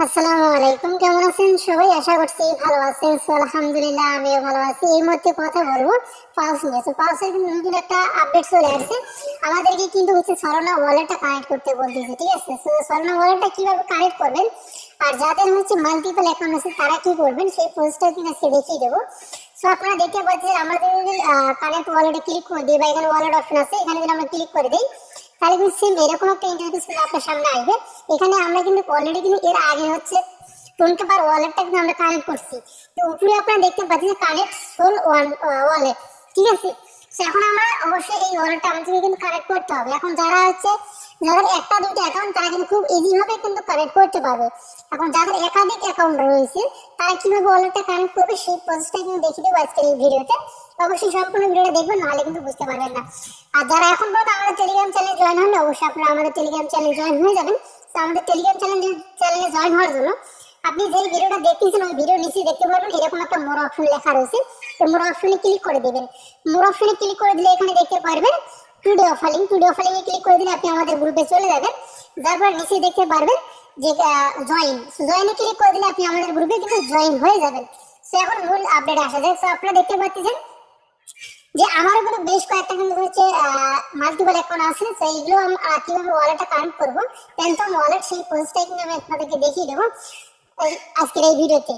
আসসালামু আলাইকুম, কেমন আছেন সবাই? আশা করছি ভালো আছেন। আলহামদুলিল্লাহ, আমিও ভালো আছি। এই মুহূর্তে কথা বলবো পালস নিয়ে। পালসের কিন্তু নতুন একটা আপডেট চলে আসছে। আমাদেরকে কিন্তু সলোনা ওয়ালেটটা কানেক্ট করতে বলতেছে, ঠিক আছে? সলোনা ওয়ালেটটা কিভাবে কানেক্ট করবেন আর যাদের মাল্টিপল অ্যাকাউন্ট আছে তারা কি করবেন সেই প্রসেসটা কিন্তু আজকে দেখিয়ে দেবো। আপনারা দেখতে পাচ্ছেন আমাদের যদি কানেক্ট ওয়ালেটে ক্লিক করে দিই বা এখানে ওয়ালেট অপশন আছে, এখানে যদি আমরা ক্লিক করে দিই তাহলে কিন্তু সেম এরকম একটা ইন্টারফেস কিন্তু আপনার সামনে আসবে। এখানে আমরা কিন্তু অলরেডি কিন্তু এর আগে টোয়েন্টি পার ওয়ালেটটা কিন্তু আমরা কানেক্ট করছি। তো উপরে আপনারা দেখতে পাচ্ছেন কানেক্ট সোল ওয়ালেট, ঠিক আছে? এখন আমরা অবশ্যই এই ওয়ালেটটা আমাদেরকে কিন্তু কানেক্ট করতে হবে। এখন যাদের একটা দুটো অ্যাকাউন্ট তারা কিন্তু খুব ইজি ভাবে কিন্তু কানেক্ট করতে পারবে। এখন যাদের একাধিক অ্যাকাউন্ট রয়েছে তারা কিভাবে ওয়ালেটটা কানেক্ট করবে সেই প্রসেসটা কিন্তু দেখিয়ে দেবো আজকের এই ভিডিওতে। অবশ্যই সম্পূর্ণ ভিডিওটা দেখবেন, নাহলে কিন্তু বুঝতে পারবেন না। আর যারা এখন পর্যন্ত আমাদের টেলিগ্রাম চ্যানেলে জয়েন হন, অবশ্যই আপনারা আমাদের টেলিগ্রাম চ্যানেলে জয়েন হয়ে যাবেন। তো আমাদের টেলিগ্রাম চ্যানেলে জয়েন হওয়ার জন্য আপনি যে ভিডিওটা দেখতেছেন ওই ভিডিও নিচে দেখতে পারবেন এরকম একটা মোর অপশন লেখা রয়েছে। তো মোর অপশনে ক্লিক করে দিবেন। মোর অপশনে ক্লিক করে দিলে এখানে দেখতে পারবেন টুডে অফারিং এ ক্লিক করে দিলে আপনি আমাদের গ্রুপে চলে যাবেন। তারপর নিচে দেখতে পারবেন যে জয়েনে ক্লিক করে দিলে আপনি আমাদের গ্রুপে কিন্তু জয়েন হয়ে যাবেন। এখন মূল আপডেট আসা যায়। আপনারা দেখতে পাচ্ছেন যে আমারও কিন্তু বেশ কয়েকটা কিন্তু মাল্টিপল অ্যাকাউন্ট আছে। তো এইগুলো কিভাবে ওয়ালেটটা কানেক্ট করবো প্যান্থম ওয়ালেট সেই প্রসেসটাই কিন্তু আমি আপনাদেরকে দেখিয়ে দেবো আজকের এই ভিডিওতে।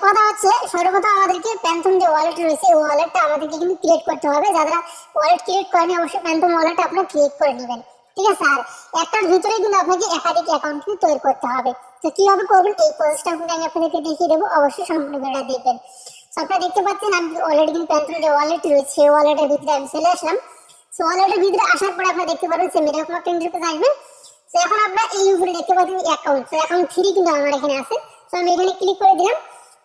কথা হচ্ছে সর্বপ্রথম আমাদেরকে প্যান্থম যে ওয়ালেট রয়েছে এই ওয়ালেটটা আমাদেরকে কিন্তু ক্রিয়েট করতে হবে। যারা ওয়ালেট ক্রিয়েট করেনি অবশ্যই প্যান্থম ওয়ালেটটা আপনারা ক্রিয়েট করে নেবেন, ঠিক আছে? আর একটার ভিতরে কিন্তু আপনাকে একাধিক অ্যাকাউন্ট কিন্তু তৈরি করতে হবে। তো কিভাবে করবেন এই প্রসেসটা কিন্তু আমি আপনাদেরকে দেখিয়ে দেবো, অবশ্যই সম্পূর্ণ ভিডিওটা দেখবেন। আপনারা দেখতে পাচ্ছেন আমি অলরেডি কিন্তু প্যান্থম যে ওয়ালেট রয়েছে সেই ওয়ালেটের ভিতরে আমি চলে আসলাম। ওয়ালেটের ভিতরে আসার পরে আপনারা দেখতে পারবেন সেম এরকম একটা ইন্টারফেস আসবে। এখন আপনারা এই উপরে দেখতে পাচ্ছেন অ্যাকাউন্ট 3 কিন্তু আমার এখানে আছে। আমি এখানে ক্লিক করে দিলাম।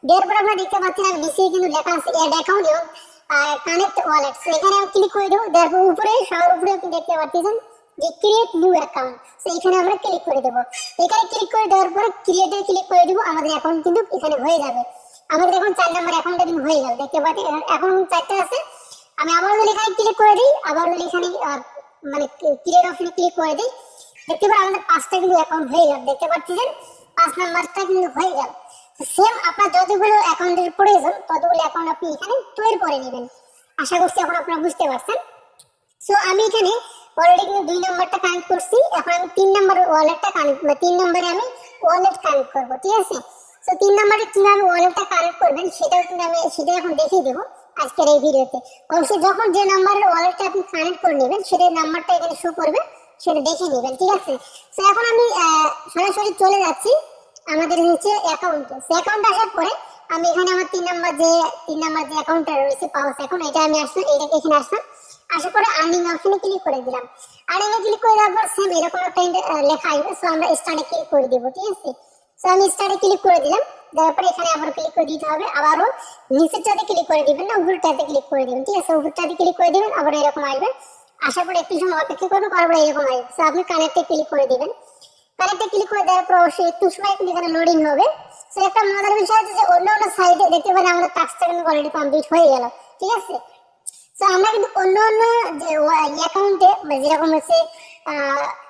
দেওয়ার পর আপনারা দেখতে পাচ্ছেন আমি নিচে কিন্তু লেখা আছে অ্যাড অ্যাকাউন্ট এবং কানেক্ট ওয়ালেট। এখানে আমি ক্লিক করে দেবো। দেওয়ার পর উপরে সবার উপরে আপনি দেখতে পাচ্ছেন যে ক্রিয়েট নিউ অ্যাকাউন্ট। এখানে আমরা ক্লিক করে দেবো। এখানে ক্লিক করে দেওয়ার পরে ক্রিয়েটে ক্লিক করে দেবো। আমাদের অ্যাকাউন্ট কিন্তু এখানে হয়ে যাবে। আমাদের এখন 4 নম্বর অ্যাকাউন্টটা কিন্তু হয়ে গেল, দেখতে পাচ্ছেন এখন 4টা আছে। আমি আবার যদি এখানে ক্লিক করে দিই, আবার যদি এখানে ক্রিয়েট অপশনে ক্লিক করে দিই, দেখতে পারেন আমাদের 5টা কিন্তু অ্যাকাউন্ট হয়ে গেল। দেখতে পাচ্ছেন 5 নাম্বারটা কিন্তু হয়ে গেল। সেম আপনার যতগুলো অ্যাকাউন্টের প্রয়োজন ততগুলো অ্যাকাউন্ট আপনি এখানে তৈরি করে নেবেন। আশা করছি এখন আপনারা বুঝতে পারছেন। আমি এখানে অলরেডি কিন্তু 2 নাম্বারটা কানেক্ট করছি। এখন আমি 3 নাম্বার ওয়ালেটটা কানেক্ট 3 নম্বরে আমি ওয়ালেট কানেক্ট করব, ঠিক আছে? 3 নাম্বারে কিভাবে ওয়ালেটটা কানেক্ট করবেন সেটাও কিন্তু আমি এখন দেখিয়ে দেবো আজকের এই ভিডিওতে। অবশ্যই যখন যে নাম্বারের ওয়ালেটটা আপনি কানেক্ট করে নেবেন সেটার নাম্বারটা এখানে শো করবে, সেটা দেখে নেবেন, ঠিক আছে? এখন আমি সরাসরি চলে যাচ্ছি আমাদের অ্যাকাউন্টে। অ্যাকাউন্টে আসার পরে আমি এখানে আমার 3 নাম্বার যে অ্যাকাউন্টটা রয়েছে পাওয়াস অ্যাকাউন্ট, এটা আমি আসলাম, এটাকে এখানে আসলাম। আসার পরে আর্নিং অপশনে ক্লিক করে দিলাম। আর্নিং এ ক্লিক করে দেওয়ার পর সেম এরকম একটা লেখা আসবে। আমরা স্টার্টে ক্লিক করে দিব, ঠিক আছে? আমি স্টার্টে ক্লিক করে দিলাম। দেওয়ার পরে এখানে আবার ক্লিক করে দিতে হবে। আবারও নিচেরটাতে ক্লিক করে দিবেন না, উপরটাতে ক্লিক করে দিবেন, ঠিক আছে? উপরটাতে ক্লিক করে দিবেন, আবার এরকম আসবে। আসার পরে একটু সময় অপেক্ষা করবেন, তারপরে এরকম আসবে। আপনি কানেক্টে ক্লিক করে দিবেন। কানেক্টে ক্লিক করে দেওয়ার পর অবশ্যই একটু সময় কিন্তু এখানে লোডিং হবে। একটা মজার বিষয় হচ্ছে যে অন্য সাইটে দেখতে পারেন আমাদের টাস্কটা কিন্তু অলরেডি কমপ্লিট হয়ে গেল, ঠিক আছে? আমরা কিন্তু অন্য যে অ্যাকাউন্টে যেরকম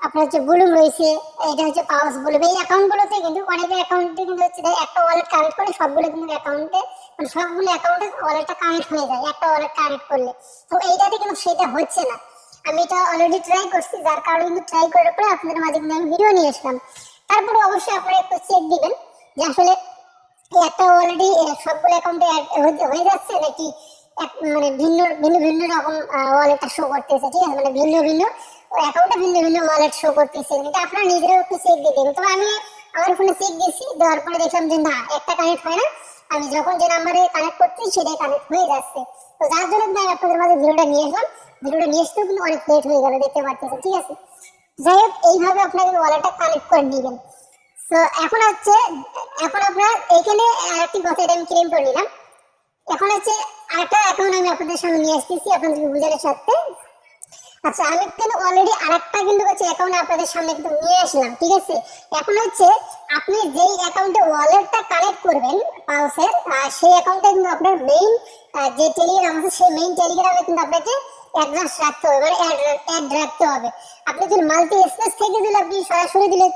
আপনার ব্লুম রয়েছে, এটা পাওয়াস ব্লুম, এই অ্যাকাউন্টগুলোতে কিন্তু অনেকের অ্যাকাউন্টে কিন্তু একটা ওয়ালেট কানেক্ট করে সবগুলো কিন্তু অ্যাকাউন্টে সবগুলো অ্যাকাউন্টে ওয়ালেটটা কানেক্ট হয়ে যায় একটা ওয়ালেট কানেক্ট করলে। তো এইটাতে কিন্তু সেটা হচ্ছে না। আমি এটা অলরেডি ট্রাই করছি, যার কারণে কিন্তু ট্রাই করার পরে আপনাদের মাঝে কিন্তু আমি ভিডিও নিয়ে আসলাম। তারপরে অবশ্যই আপনারা একটু চেক দিবেন যে আসলে একটা অলরেডি সবগুলো অ্যাকাউন্টে হয়ে যাচ্ছে নাকি ভিন্ন ভিন্ন ভিন্ন রকম ওয়ালেটটা শো করতেছে, ঠিক আছে? ভিন্ন ভিন্ন অ্যাকাউন্টে ভিন্ন ভিন্ন ওয়ালেট শো করতেছে। এটা আপনারা নিজেরাও একটু চেক দিয়ে দেবেন। তবে আমি আমার ফোনে চেক দিয়েছি, দেওয়ার পরে দেখলাম যে না, একটা কানেক্ট হয় না। আমি যখন যে নাম্বারে কানেক্ট করছি সেটাই কানেক্ট হয়ে যাচ্ছে। তো যার জন্য কিন্তু আমি আপনাদের মাঝে ভিডিওটা নিয়ে আসলাম। ভিডিওটা নিয়ে আসতেও কিন্তু অনেক লেট হয়ে গেল, দেখতে পাচ্ছেন, ঠিক আছে? যাই হোক, এইভাবে আপনারা ওয়ালেটটা কানেক্ট করে নেবেন। এখন আপনার এখানে আরেকটি কথা আমি ক্লেম করে নিলাম। এখন আরেকটা অ্যাকাউন্ট আমি আপনাদের সামনে নিয়ে আসতেছি আপনাদেরকে বোঝানোর সাথে। আচ্ছা, আমি কিন্তু অলরেডি আরেকটা কিন্তু অ্যাকাউন্ট আপনাদের সামনে কিন্তু নিয়ে আসলাম, ঠিক আছে? এখন আপনি যেই অ্যাকাউন্টে ওয়ালেটটা কানেক্ট করবেন পালসের, সেই অ্যাকাউন্টে কিন্তু আপনার মেইন যে টেলিগ্রাম আছে সেই মেইন টেলিগ্রামে কিন্তু আপনাকে অ্যাড্রেস রাখতে হবে, অ্যাড রাখতে হবে। আপনি যদি মাল্টি স্পেস থেকে দিলে আপনি সরাসরি দিলে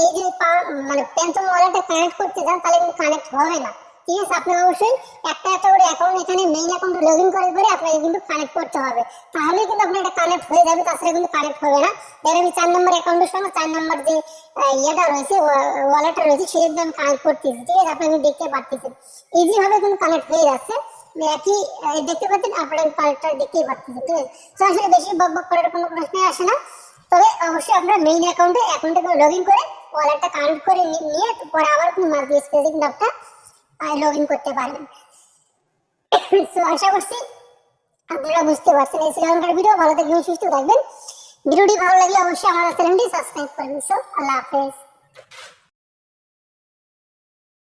এই যে মানে প্যান্টম ওয়ালেটে কানেক্ট করতে চান তাহলে কিন্তু কানেক্ট হবে না। ঠিক আছে, আপনি অবশ্যই একটা একটা করে অ্যাকাউন্ট এখানে মেইন অ্যাকাউন্টে লগ ইন করে আপনাকে কিন্তু কানেক্ট করতে হবে, তাহলে কিন্তু আপনার এটা কানেক্ট হয়ে যাবে, তাছাড়া কিন্তু কানেক্ট হবে না। এর আমি 4 নম্বর অ্যাকাউন্টের সঙ্গে 4 নম্বর যে ইয়েটা রয়েছে ওয়ালেটটা রয়েছে সেটা কিন্তু আমি কানেক্ট করতেছি। ঠিক আছে, আপনি দেখতে পাচ্ছেন ইজি ভাবে কিন্তু কানেক্ট হয়ে যাচ্ছে। একই দেখতে পাচ্ছেন, আপনার কানেক্টটা দেখতেই পাচ্ছেন। ঠিক আছে, তো আসলে বেশি বক বক করার কোনো প্রশ্ন আসে না। তবে অবশ্যই আপনার মেইন অ্যাকাউন্টে লগ ইন করে ওয়ালেটটা কানেক্ট করে নিয়ে পরে আবার কোনো মাল্টি স্পেসিং নামটা লগ ইন করতে পারবেন। তো আশা করছি আপনারা বুঝতে পারছেন। এই ছিল আমাদের ভিডিও। ভালো থাকবেন, সুস্থ থাকবেন। ভিডিওটি ভালো লাগলে অবশ্যই আমার চ্যানেলটি সাবস্ক্রাইব করবেন। সো আল্লাহ হাফেজ।